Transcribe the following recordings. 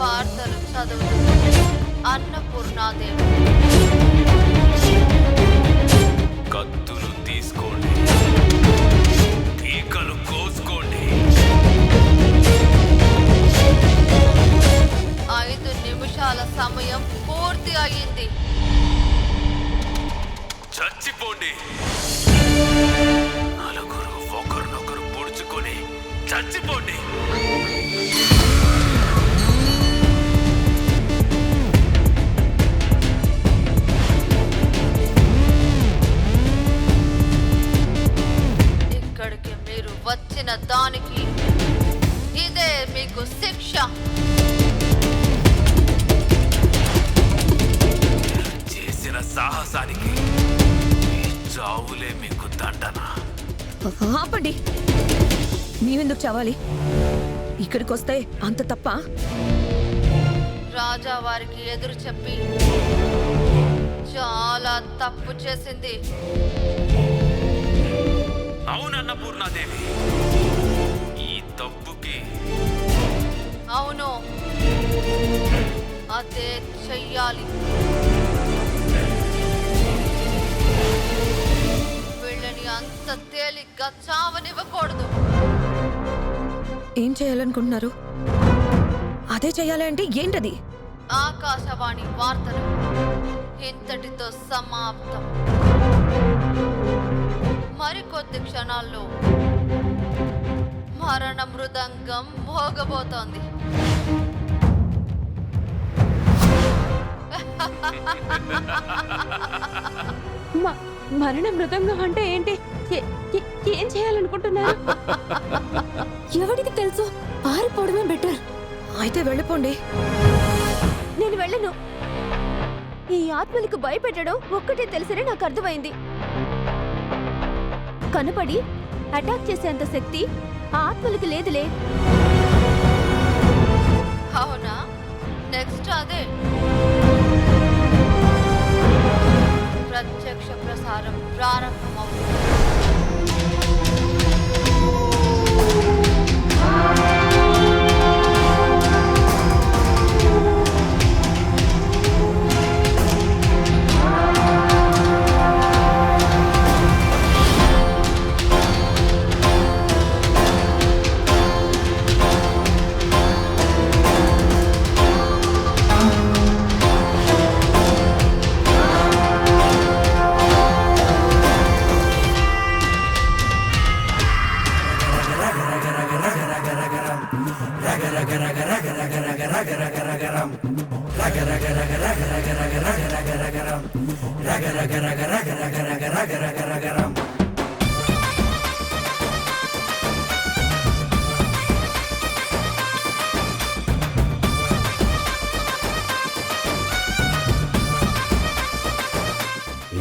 వార్తలు చదువుతుంది అన్నపూర్ణాదేవి. కత్తులు తీసుకోండి, ఈకలు కోసుకోండి. 5 నిమిషాల సమయం పూర్తి అయ్యింది. చచ్చిపోండి. నలుగురు ఒకరినొకరు పొడుచుకొని చచ్చిపోండి. ఇక్కడికి మీరు వచ్చిన దానికి ఇదే మీకు శిక్ష. చేసిన సాహసానికి ఈ చావులే మీకు దండన. ఆపండి. మేమెందుకు చావాలి? ఇక్కడికి వస్తే అంత తప్ప? రాజా వారికి ఎదురు చెప్పి చాలా తప్పు చేసింది. అవునన్నపూర్ణాదేవి, ఈ తప్పుకి అవును, అదే చెయ్యాలి. వీళ్ళని అంత తేలిగ్గా చావనివ్వకూడదు. ఏం చేయాలనుకుంటున్నారు? అదే చేయాలి అంటే ఏంటది? ఆకాశవాణి వార్తలు ఇంతటితో సమాప్తం. మరికొద్ది క్షణాల్లో మరణ మృదంగం మోగబోతోంది. మరణ మృదంగం అంటే ఏంటి? ఏం చేయాలనుకుంటున్నారు? ఎవరికి తెలుసు? పారిపోవడమే బెటర్. అయితే వెళ్ళిపోండి. నేను వెళ్ళను. ఈ ఆత్మలకు భయపెట్టడం ఒక్కటే తెలుసని నాకు అర్థమైంది. కనపడి అటాక్ చేసేంత శక్తి ఆ ఆత్మలకు లేదులే. అవునా? నెక్స్ట్ అదే. ప్రత్యక్ష ప్రసారం ప్రారంభమవుతుంది.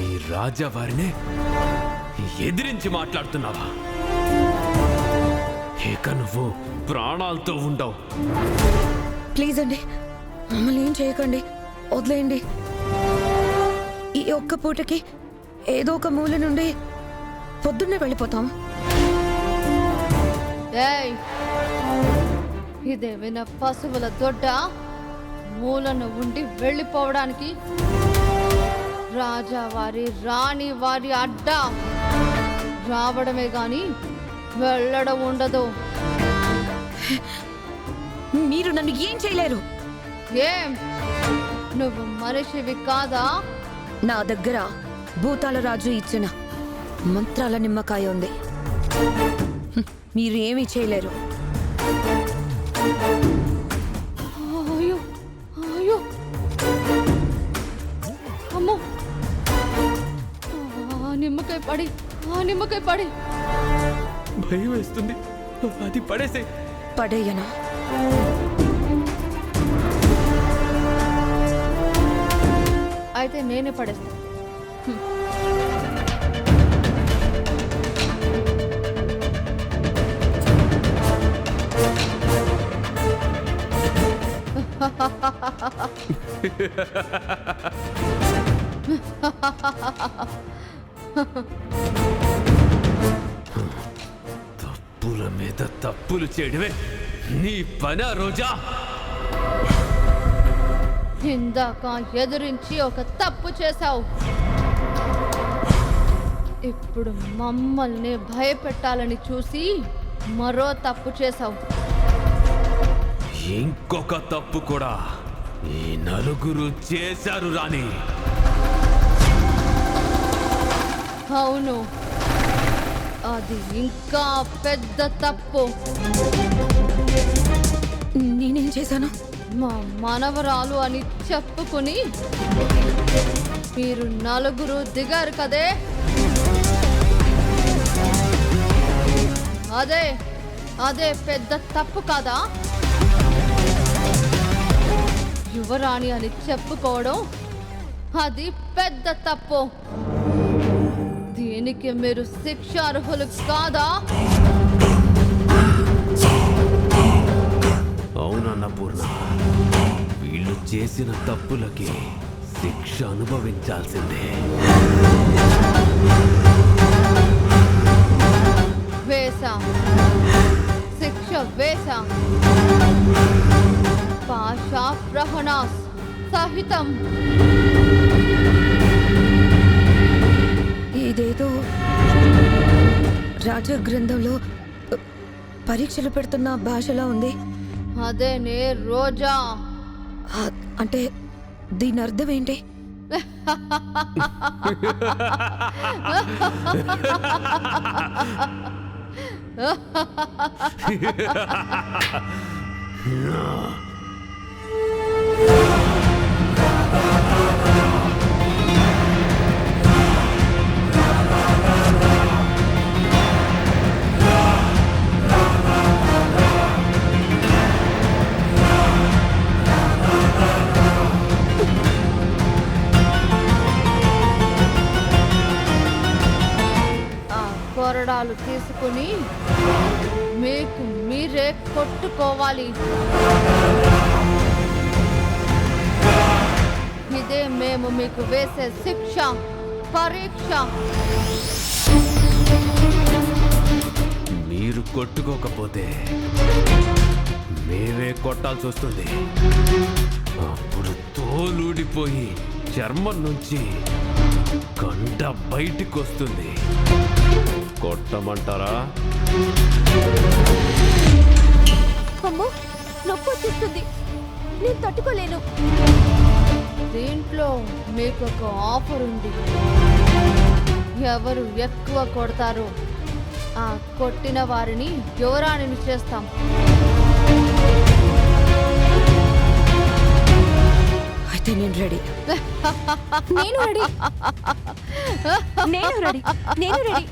ఈ రాజా వారినే ఎదిరించి మాట్లాడుతున్నావా? ఇక నువ్వు ప్రాణాలతో ఉండవు. ప్లీజ్ అండి, మమ్మల్ని ఏం చేయకండి. వదిలేయండి. ఈ ఒక్క పూటకి ఏదో ఒక మూల నుండి పొద్దున్నే వెళ్ళిపోతాం. ఏయ్, ఇదేమైనా పశువుల దొడ్డ? మూలను ఉండి వెళ్ళిపోవడానికి రాజావారి రాణి వారి అడ్డా రావడమే గాని వెళ్ళడం ఉండదు. మీరు నన్ను ఏం చేయలేరు. ఏం, నువ్వు మనిషివి కాదా? నా దగ్గర భూతాల రాజు ఇచ్చిన మంత్రాల నిమ్మకాయ ఉంది. మీరు ఏమీ చేయలేరు. అయ్యో అయ్యో, అమ్మో, ఆ నిమ్మకాయ పడి భయం వేస్తుంది. అది పడేసే. పడేయనా? అయితే నేనే పడేస్తా. తప్పుల మీద తప్పులు చేయడమే నీ పనా రోజా? ఇందాక ఎదిరించి ఒక తప్పు చేశావు. ఇప్పుడు మమ్మల్ని భయపెట్టాలని చూసి మరో తప్పు చేశావు. ఇంకొక తప్పు కూడా ఈ నలుగురు చేశారు రాణి. అవును, అది ఇంకా పెద్ద తప్పు. నేనేం చేశాను? మా మనవరాలు అని చెప్పుకుని మీరు నలుగురు దిగారు కదే, అదే అదే పెద్ద తప్పు కాదా? యువరాణి అని చెప్పుకోవడం అది పెద్ద తప్పు. దీనికి మీరు శిక్షార్హులు కాదా? అవునన్న పూర్ణ, వీళ్ళు చేసిన తప్పులకి శిక్ష అనుభవించాల్సిందే. వేశాం, శిక్ష వేశాం. పాషా ప్రహణాస్ సహితం. ఇదేదో రాజగ్రంథంలో పరీక్షలు పెడుతున్న భాషలా ఉంది. అదేనే రోజా. అంటే దీని అర్థం ఏంటి? కొరడాలు తీసుకుని మీకు మీరే కొట్టుకోవాలి. ఇదే మేము మీకు వేసే శిక్ష, పరీక్ష. మీరు కొట్టుకోకపోతే మేమే కొట్టాల్సి వస్తుంది. అప్పుడు తోలుడిపోయి చర్మం నుంచి కండ బయటికి వస్తుంది. కొట్టమంటారా? అమ్మో, నొప్పి వచ్చేస్తుంది, నేను తట్టుకోలేను. దీంట్లో మీకు ఒక ఆఫర్ ఉంది. ఎవరు ఎక్కువ కొడతారో ఆ కొట్టిన వారిని యువరాణిని చేస్తాం. అయితే నేను రెడీ. నేను రెడీ, నేను రెడీ, నేను రెడీ.